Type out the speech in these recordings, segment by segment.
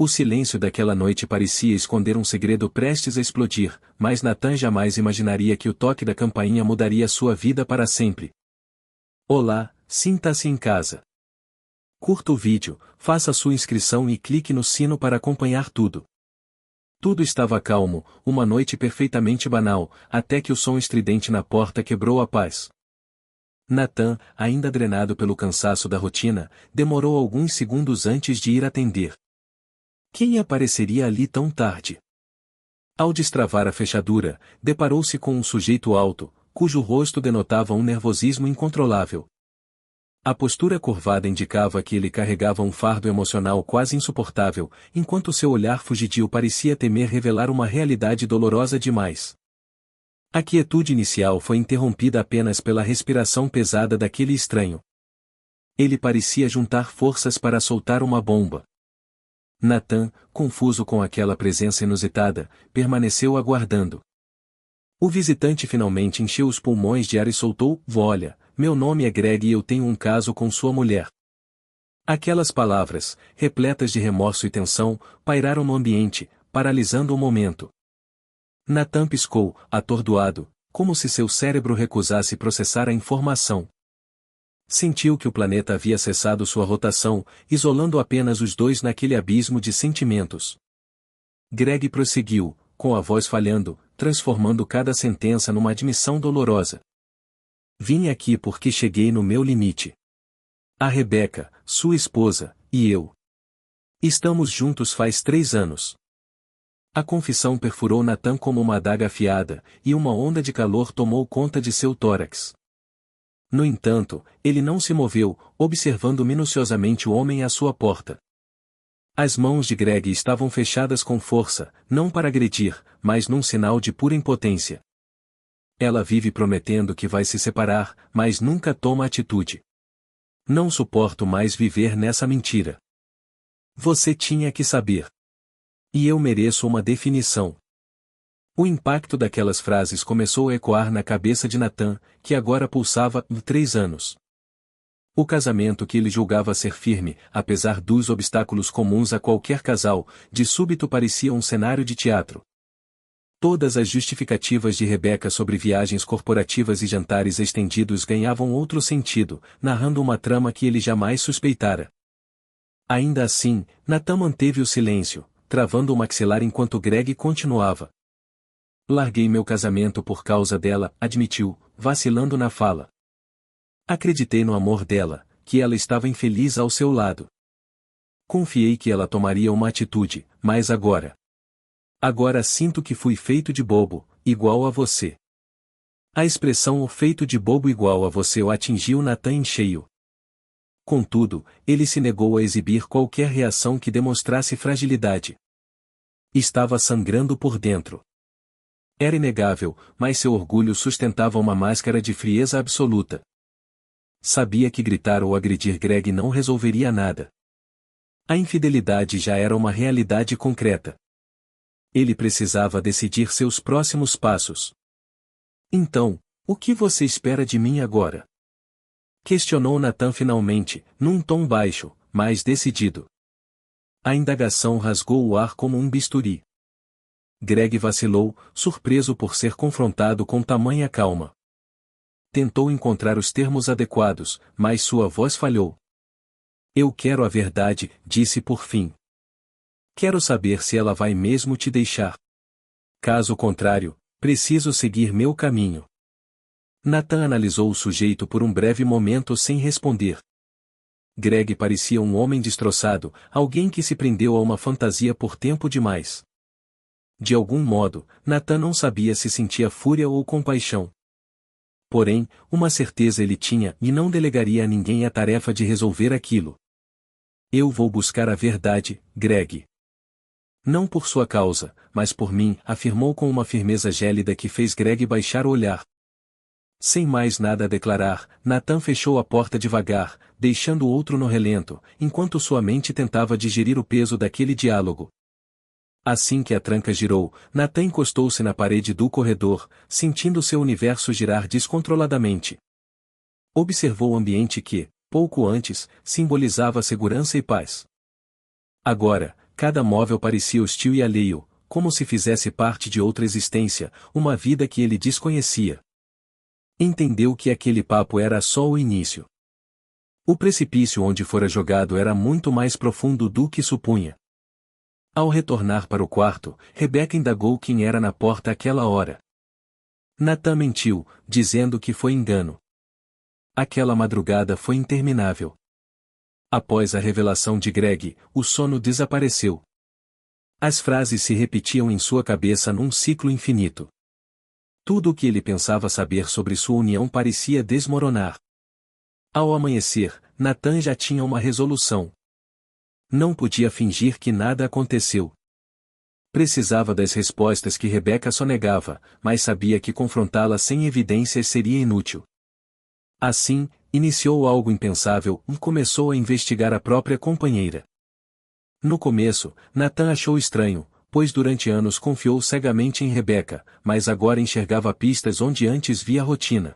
O silêncio daquela noite parecia esconder um segredo prestes a explodir, mas Nathan jamais imaginaria que o toque da campainha mudaria sua vida para sempre. Olá, sinta-se em casa. Curta o vídeo, faça sua inscrição e clique no sino para acompanhar tudo. Tudo estava calmo, uma noite perfeitamente banal, até que o som estridente na porta quebrou a paz. Nathan, ainda drenado pelo cansaço da rotina, demorou alguns segundos antes de ir atender. Quem apareceria ali tão tarde? Ao destravar a fechadura, deparou-se com um sujeito alto, cujo rosto denotava um nervosismo incontrolável. A postura curvada indicava que ele carregava um fardo emocional quase insuportável, enquanto seu olhar fugidio parecia temer revelar uma realidade dolorosa demais. A quietude inicial foi interrompida apenas pela respiração pesada daquele estranho. Ele parecia juntar forças para soltar uma bomba. Nathan, confuso com aquela presença inusitada, permaneceu aguardando. O visitante finalmente encheu os pulmões de ar e soltou: "Olha, meu nome é Greg e eu tenho um caso com sua mulher." Aquelas palavras, repletas de remorso e tensão, pairaram no ambiente, paralisando o momento. Nathan piscou, atordoado, como se seu cérebro recusasse processar a informação. Sentiu que o planeta havia cessado sua rotação, isolando apenas os dois naquele abismo de sentimentos. Greg prosseguiu, com a voz falhando, transformando cada sentença numa admissão dolorosa. "Vim aqui porque cheguei no meu limite. A Rebecca, sua esposa, e eu. Estamos juntos faz 3 anos." A confissão perfurou Nathan como uma adaga afiada, e uma onda de calor tomou conta de seu tórax. No entanto, ele não se moveu, observando minuciosamente o homem à sua porta. As mãos de Greg estavam fechadas com força, não para agredir, mas num sinal de pura impotência. Ela vive prometendo que vai se separar, mas nunca toma atitude. "Não suporto mais viver nessa mentira. Você tinha que saber. E eu mereço uma definição." O impacto daquelas frases começou a ecoar na cabeça de Nathan, que agora pulsava 3 anos. O casamento que ele julgava ser firme, apesar dos obstáculos comuns a qualquer casal, de súbito parecia um cenário de teatro. Todas as justificativas de Rebecca sobre viagens corporativas e jantares estendidos ganhavam outro sentido, narrando uma trama que ele jamais suspeitara. Ainda assim, Nathan manteve o silêncio, travando o maxilar enquanto Greg continuava. "Larguei meu casamento por causa dela", admitiu, vacilando na fala. "Acreditei no amor dela, que ela estava infeliz ao seu lado. Confiei que ela tomaria uma atitude, mas agora sinto que fui feito de bobo, igual a você." A expressão "o feito de bobo igual a você" o atingiu Nathan em cheio. Contudo, ele se negou a exibir qualquer reação que demonstrasse fragilidade. Estava sangrando por dentro. Era inegável, mas seu orgulho sustentava uma máscara de frieza absoluta. Sabia que gritar ou agredir Greg não resolveria nada. A infidelidade já era uma realidade concreta. Ele precisava decidir seus próximos passos. "Então, o que você espera de mim agora?" questionou Nathan finalmente, num tom baixo, mas decidido. A indagação rasgou o ar como um bisturi. Greg vacilou, surpreso por ser confrontado com tamanha calma. Tentou encontrar os termos adequados, mas sua voz falhou. "Eu quero a verdade", disse por fim. "Quero saber se ela vai mesmo te deixar. Caso contrário, preciso seguir meu caminho." Nathan analisou o sujeito por um breve momento sem responder. Greg parecia um homem destroçado, alguém que se prendeu a uma fantasia por tempo demais. De algum modo, Nathan não sabia se sentia fúria ou compaixão. Porém, uma certeza ele tinha e não delegaria a ninguém a tarefa de resolver aquilo. "Eu vou buscar a verdade, Greg. Não por sua causa, mas por mim", afirmou com uma firmeza gélida que fez Greg baixar o olhar. Sem mais nada a declarar, Nathan fechou a porta devagar, deixando o outro no relento, enquanto sua mente tentava digerir o peso daquele diálogo. Assim que a tranca girou, Nathan encostou-se na parede do corredor, sentindo seu universo girar descontroladamente. Observou o ambiente que, pouco antes, simbolizava segurança e paz. Agora, cada móvel parecia hostil e alheio, como se fizesse parte de outra existência, uma vida que ele desconhecia. Entendeu que aquele papo era só o início. O precipício onde fora jogado era muito mais profundo do que supunha. Ao retornar para o quarto, Rebeca indagou quem era na porta àquela hora. Natan mentiu, dizendo que foi engano. Aquela madrugada foi interminável. Após a revelação de Greg, o sono desapareceu. As frases se repetiam em sua cabeça num ciclo infinito. Tudo o que ele pensava saber sobre sua união parecia desmoronar. Ao amanhecer, Natan já tinha uma resolução. Não podia fingir que nada aconteceu. Precisava das respostas que Rebeca sonegava, mas sabia que confrontá-la sem evidências seria inútil. Assim, iniciou algo impensável e começou a investigar a própria companheira. No começo, Natan achou estranho, pois durante anos confiou cegamente em Rebeca, mas agora enxergava pistas onde antes via rotina.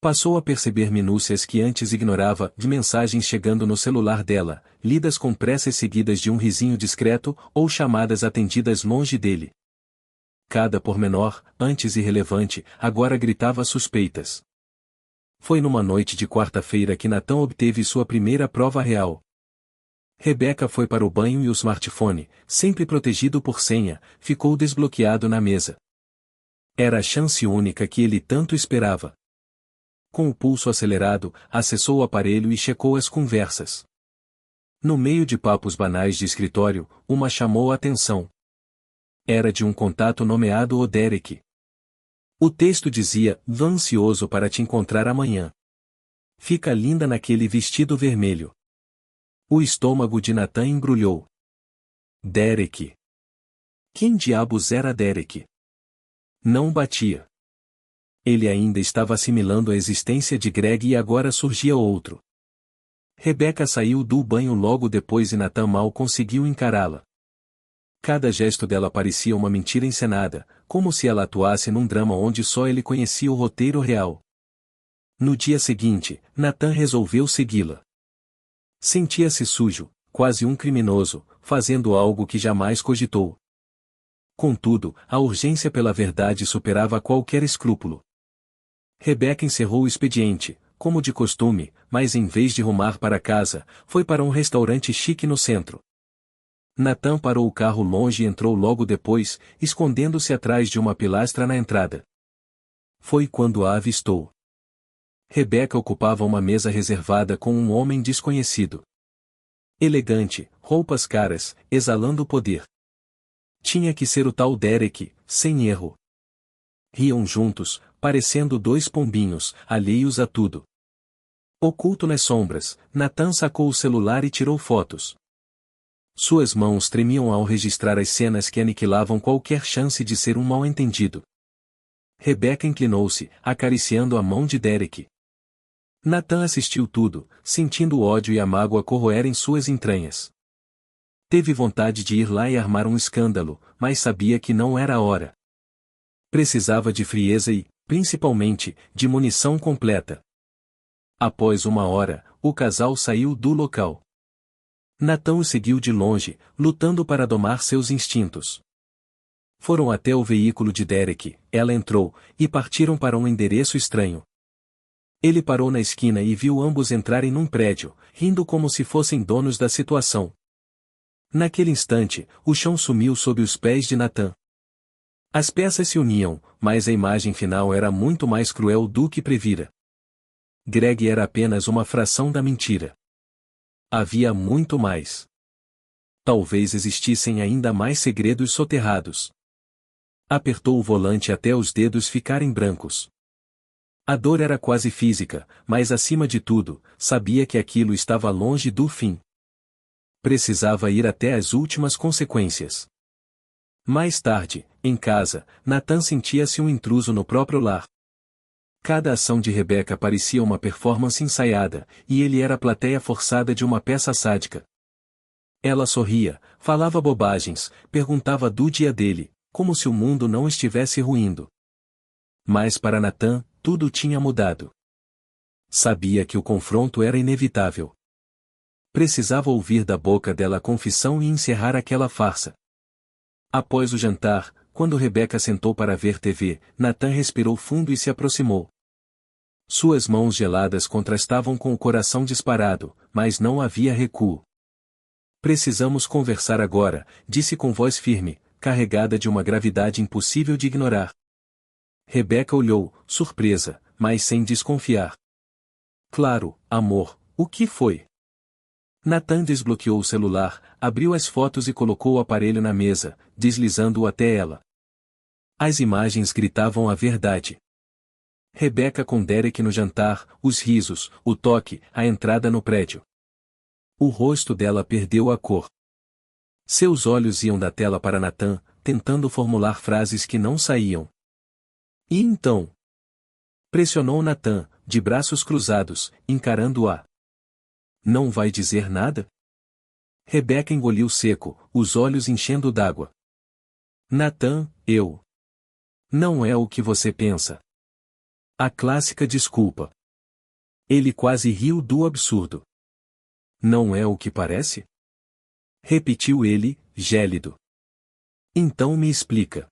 Passou a perceber minúcias que antes ignorava, de mensagens chegando no celular dela, lidas com pressas seguidas de um risinho discreto ou chamadas atendidas longe dele. Cada pormenor, antes irrelevante, agora gritava suspeitas. Foi numa noite de quarta-feira que Natan obteve sua primeira prova real. Rebeca foi para o banho e o smartphone, sempre protegido por senha, ficou desbloqueado na mesa. Era a chance única que ele tanto esperava. Com o pulso acelerado, acessou o aparelho e checou as conversas. No meio de papos banais de escritório, uma chamou a atenção. Era de um contato nomeado O Derek. O texto dizia: "Vã ansioso para te encontrar amanhã. Fica linda naquele vestido vermelho." O estômago de Natan embrulhou. Derek. Quem diabos era Derek? Não batia. Ele ainda estava assimilando a existência de Greg e agora surgia outro. Rebeca saiu do banho logo depois e Natan mal conseguiu encará-la. Cada gesto dela parecia uma mentira encenada, como se ela atuasse num drama onde só ele conhecia o roteiro real. No dia seguinte, Natan resolveu segui-la. Sentia-se sujo, quase um criminoso, fazendo algo que jamais cogitou. Contudo, a urgência pela verdade superava qualquer escrúpulo. Rebeca encerrou o expediente, como de costume, mas em vez de rumar para casa, foi para um restaurante chique no centro. Natan parou o carro longe e entrou logo depois, escondendo-se atrás de uma pilastra na entrada. Foi quando a avistou. Rebeca ocupava uma mesa reservada com um homem desconhecido. Elegante, roupas caras, exalando poder. Tinha que ser o tal Derek, sem erro. Riam juntos, parecendo dois pombinhos, alheios a tudo. Oculto nas sombras, Natan sacou o celular e tirou fotos. Suas mãos tremiam ao registrar as cenas que aniquilavam qualquer chance de ser um mal-entendido. Rebeca inclinou-se, acariciando a mão de Derek. Natan assistiu tudo, sentindo o ódio e a mágoa corroerem suas entranhas. Teve vontade de ir lá e armar um escândalo, mas sabia que não era a hora. Precisava de frieza e, principalmente, de munição completa. Após uma hora, o casal saiu do local. Natan o seguiu de longe, lutando para domar seus instintos. Foram até o veículo de Derek, ela entrou, e partiram para um endereço estranho. Ele parou na esquina e viu ambos entrarem num prédio, rindo como se fossem donos da situação. Naquele instante, o chão sumiu sob os pés de Natan. As peças se uniam, mas a imagem final era muito mais cruel do que previra. Greg era apenas uma fração da mentira. Havia muito mais. Talvez existissem ainda mais segredos soterrados. Apertou o volante até os dedos ficarem brancos. A dor era quase física, mas acima de tudo, sabia que aquilo estava longe do fim. Precisava ir até as últimas consequências. Mais tarde, em casa, Natan sentia-se um intruso no próprio lar. Cada ação de Rebeca parecia uma performance ensaiada, e ele era a plateia forçada de uma peça sádica. Ela sorria, falava bobagens, perguntava do dia dele, como se o mundo não estivesse ruindo. Mas para Natan, tudo tinha mudado. Sabia que o confronto era inevitável. Precisava ouvir da boca dela a confissão e encerrar aquela farsa. Após o jantar, quando Rebeca sentou para ver TV, Natan respirou fundo e se aproximou. Suas mãos geladas contrastavam com o coração disparado, mas não havia recuo. Precisamos conversar agora, disse com voz firme, carregada de uma gravidade impossível de ignorar. Rebeca olhou, surpresa, mas sem desconfiar. Claro, amor, o que foi? Natan desbloqueou o celular, abriu as fotos e colocou o aparelho na mesa, deslizando-o até ela. As imagens gritavam a verdade. Rebeca com Derek no jantar, os risos, o toque, a entrada no prédio. O rosto dela perdeu a cor. Seus olhos iam da tela para Natan, tentando formular frases que não saíam. E então? Pressionou Natan, de braços cruzados, encarando-a. Não vai dizer nada? Rebeca engoliu seco, os olhos enchendo d'água. Natan, eu. Não é o que você pensa. A clássica desculpa. Ele quase riu do absurdo. Não é o que parece? Repetiu ele, gélido. Então me explica.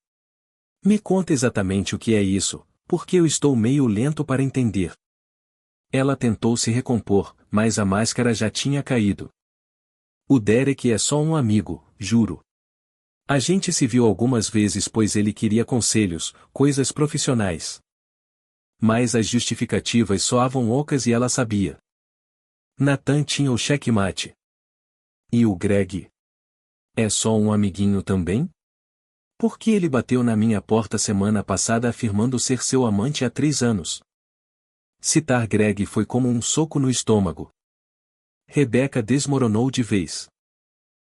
Me conta exatamente o que é isso, porque eu estou meio lento para entender. Ela tentou se recompor, mas a máscara já tinha caído. O Derek é só um amigo, juro. A gente se viu algumas vezes pois ele queria conselhos, coisas profissionais. Mas as justificativas soavam ocas e ela sabia. Natan tinha o checkmate. E o Greg? É só um amiguinho também? Por que ele bateu na minha porta semana passada afirmando ser seu amante há 3 anos? Citar Greg foi como um soco no estômago. Rebeca desmoronou de vez.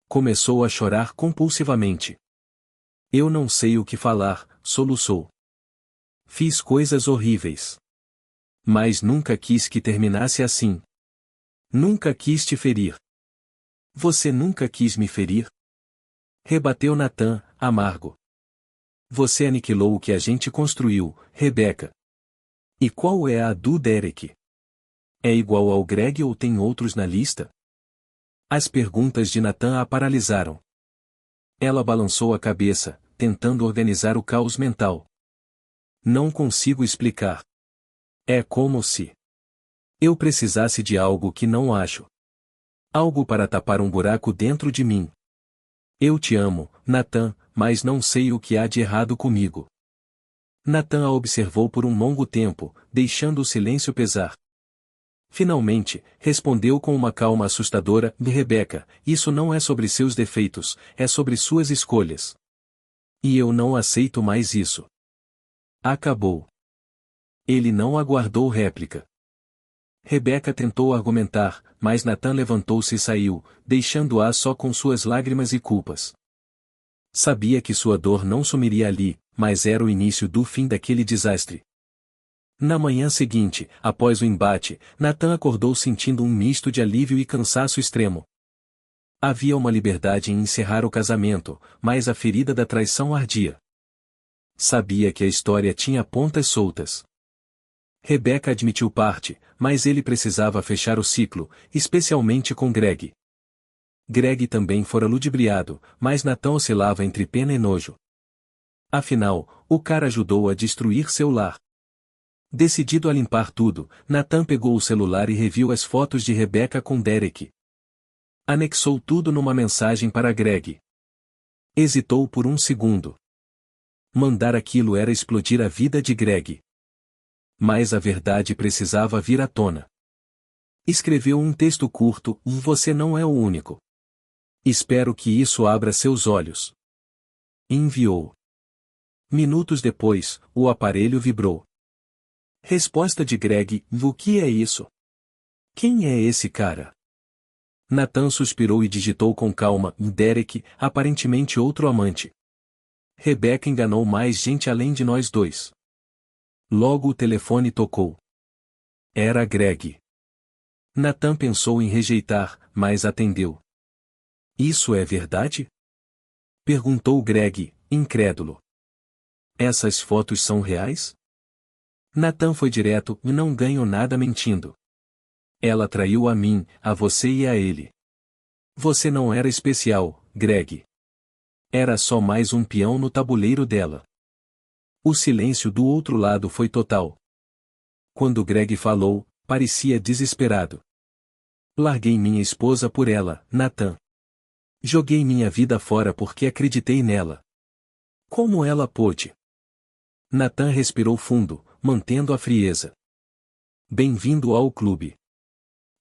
Começou a chorar compulsivamente. Eu não sei o que falar, soluçou. Fiz coisas horríveis. Mas nunca quis que terminasse assim. Nunca quis te ferir. Você nunca quis me ferir? Rebateu Natan, amargo. Você aniquilou o que a gente construiu, Rebeca. E qual é a do Derek? É igual ao Greg ou tem outros na lista? As perguntas de Natan a paralisaram. Ela balançou a cabeça, tentando organizar o caos mental. Não consigo explicar. É como se eu precisasse de algo que não acho. Algo para tapar um buraco dentro de mim. Eu te amo, Natan, mas não sei o que há de errado comigo. Natan a observou por um longo tempo, deixando o silêncio pesar. Finalmente, respondeu com uma calma assustadora: Rebeca, isso não é sobre seus defeitos, é sobre suas escolhas. E eu não aceito mais isso. Acabou. Ele não aguardou réplica. Rebeca tentou argumentar, mas Natan levantou-se e saiu, deixando-a só com suas lágrimas e culpas. Sabia que sua dor não sumiria ali, mas era o início do fim daquele desastre. Na manhã seguinte, após o embate, Natan acordou sentindo um misto de alívio e cansaço extremo. Havia uma liberdade em encerrar o casamento, mas a ferida da traição ardia. Sabia que a história tinha pontas soltas. Rebeca admitiu parte, mas ele precisava fechar o ciclo, especialmente com Greg. Greg também fora ludibriado, mas Natan oscilava entre pena e nojo. Afinal, o cara ajudou a destruir seu lar. Decidido a limpar tudo, Natan pegou o celular e reviu as fotos de Rebeca com Derek. Anexou tudo numa mensagem para Greg. Hesitou por um segundo. Mandar aquilo era explodir a vida de Greg. Mas a verdade precisava vir à tona. Escreveu um texto curto: Você não é o único. Espero que isso abra seus olhos. Enviou. Minutos depois, o aparelho vibrou. Resposta de Greg: O que é isso? Quem é esse cara? Natan suspirou e digitou com calma: Derek, aparentemente outro amante. Rebeca enganou mais gente além de nós dois. Logo o telefone tocou. Era Greg. Natan pensou em rejeitar, mas atendeu. Isso é verdade? Perguntou Greg, incrédulo. Essas fotos são reais? Natan foi direto: Não ganho nada mentindo. Ela traiu a mim, a você e a ele. Você não era especial, Greg. Era só mais um peão no tabuleiro dela. O silêncio do outro lado foi total. Quando Greg falou, parecia desesperado. Larguei minha esposa por ela, Nathan. Joguei minha vida fora porque acreditei nela. Como ela pôde? Nathan respirou fundo, mantendo a frieza. Bem-vindo ao clube.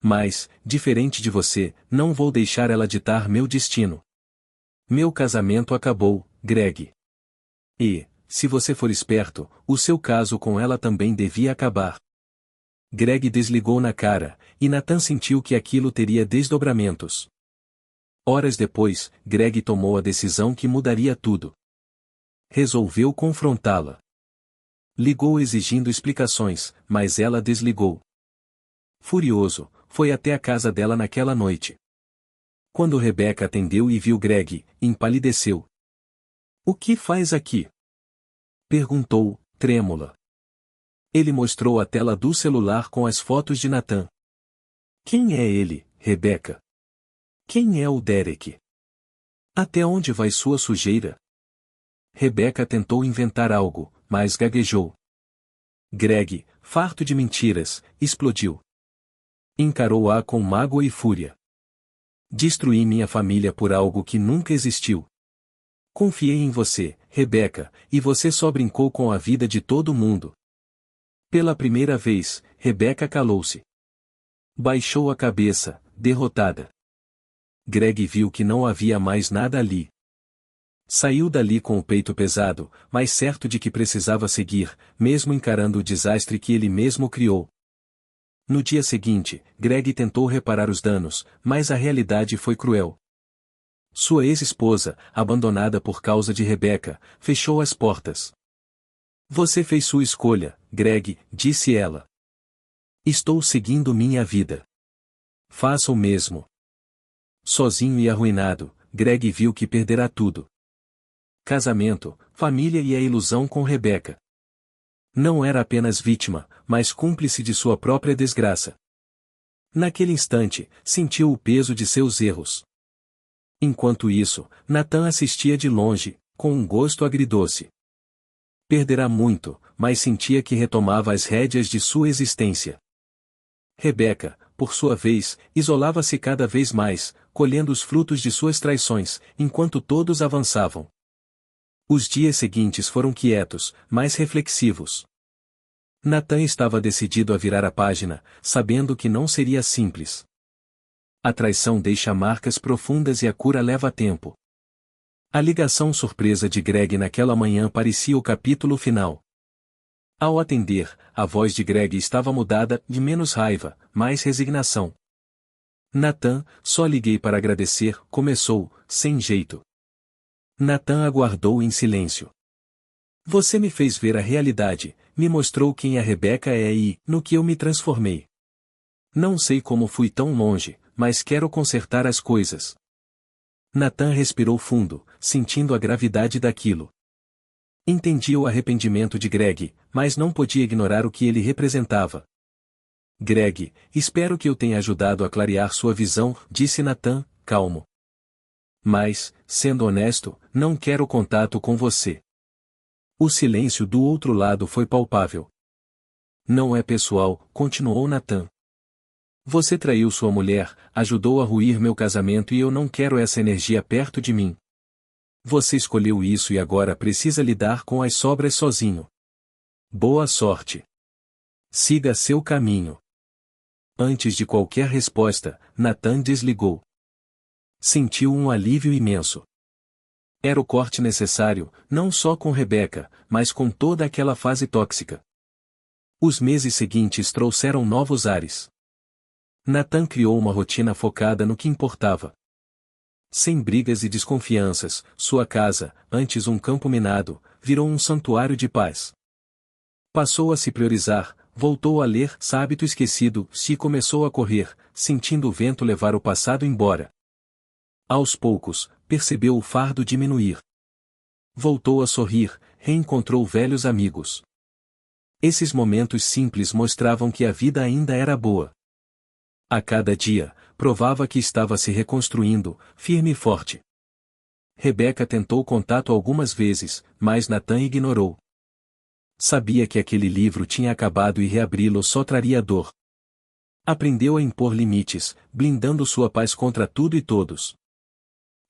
Mas, diferente de você, não vou deixar ela ditar meu destino. Meu casamento acabou, Greg. E, se você for esperto, o seu caso com ela também devia acabar. Greg desligou na cara, e Nathan sentiu que aquilo teria desdobramentos. Horas depois, Greg tomou a decisão que mudaria tudo. Resolveu confrontá-la. Ligou exigindo explicações, mas ela desligou. Furioso, foi até a casa dela naquela noite. Quando Rebecca atendeu e viu Greg, empalideceu. "O que faz aqui?" perguntou, trêmula. Ele mostrou a tela do celular com as fotos de Nathan. "Quem é ele, Rebecca? Quem é o Derek? Até onde vai sua sujeira?" Rebecca tentou inventar algo, mas gaguejou. Greg, farto de mentiras, explodiu. Encarou-a com mágoa e fúria. "Destruí minha família por algo que nunca existiu. Confiei em você, Rebecca, e você só brincou com a vida de todo mundo." Pela primeira vez, Rebecca calou-se. Baixou a cabeça, derrotada. Greg viu que não havia mais nada ali. Saiu dali com o peito pesado, mas certo de que precisava seguir, mesmo encarando o desastre que ele mesmo criou. No dia seguinte, Greg tentou reparar os danos, mas a realidade foi cruel. Sua ex-esposa, abandonada por causa de Rebecca, fechou as portas. "Você fez sua escolha, Greg", disse ela. "Estou seguindo minha vida. Faça o mesmo." Sozinho e arruinado, Greg viu que perderá tudo. Casamento, família e a ilusão com Rebecca. Não era apenas vítima, mas cúmplice de sua própria desgraça. Naquele instante, sentiu o peso de seus erros. Enquanto isso, Nathan assistia de longe, com um gosto agridoce. Perderá muito, mas sentia que retomava as rédeas de sua existência. Rebecca, por sua vez, isolava-se cada vez mais, colhendo os frutos de suas traições, enquanto todos avançavam. Os dias seguintes foram quietos, mas reflexivos. Nathan estava decidido a virar a página, sabendo que não seria simples. A traição deixa marcas profundas e a cura leva tempo. A ligação surpresa de Greg naquela manhã parecia o capítulo final. Ao atender, a voz de Greg estava mudada, de menos raiva, mais resignação. "Nathan, só liguei para agradecer", começou, sem jeito. Nathan aguardou em silêncio. "Você me fez ver a realidade, me mostrou quem a Rebecca é e, no que eu me transformei. Não sei como fui tão longe, mas quero consertar as coisas." Nathan respirou fundo, sentindo a gravidade daquilo. Entendia o arrependimento de Greg, mas não podia ignorar o que ele representava. "Greg, espero que eu tenha ajudado a clarear sua visão", disse Nathan, calmo. "Mas, sendo honesto, não quero contato com você." O silêncio do outro lado foi palpável. "Não é pessoal", continuou Nathan. "Você traiu sua mulher, ajudou a ruir meu casamento e eu não quero essa energia perto de mim. Você escolheu isso e agora precisa lidar com as sobras sozinho. Boa sorte. Siga seu caminho." Antes de qualquer resposta, Nathan desligou. Sentiu um alívio imenso. Era o corte necessário, não só com Rebecca, mas com toda aquela fase tóxica. Os meses seguintes trouxeram novos ares. Nathan criou uma rotina focada no que importava. Sem brigas e desconfianças, sua casa, antes um campo minado, virou um santuário de paz. Passou a se priorizar, voltou a ler, hábito esquecido, se começou a correr, sentindo o vento levar o passado embora. Aos poucos, percebeu o fardo diminuir. Voltou a sorrir, reencontrou velhos amigos. Esses momentos simples mostravam que a vida ainda era boa. A cada dia, provava que estava se reconstruindo, firme e forte. Rebeca tentou contato algumas vezes, mas Natan ignorou. Sabia que aquele livro tinha acabado e reabri-lo só traria dor. Aprendeu a impor limites, blindando sua paz contra tudo e todos.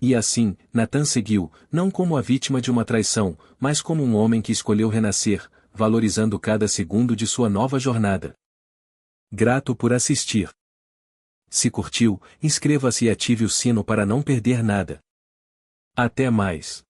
E assim, Natan seguiu, não como a vítima de uma traição, mas como um homem que escolheu renascer, valorizando cada segundo de sua nova jornada. Grato por assistir. Se curtiu, inscreva-se e ative o sino para não perder nada. Até mais.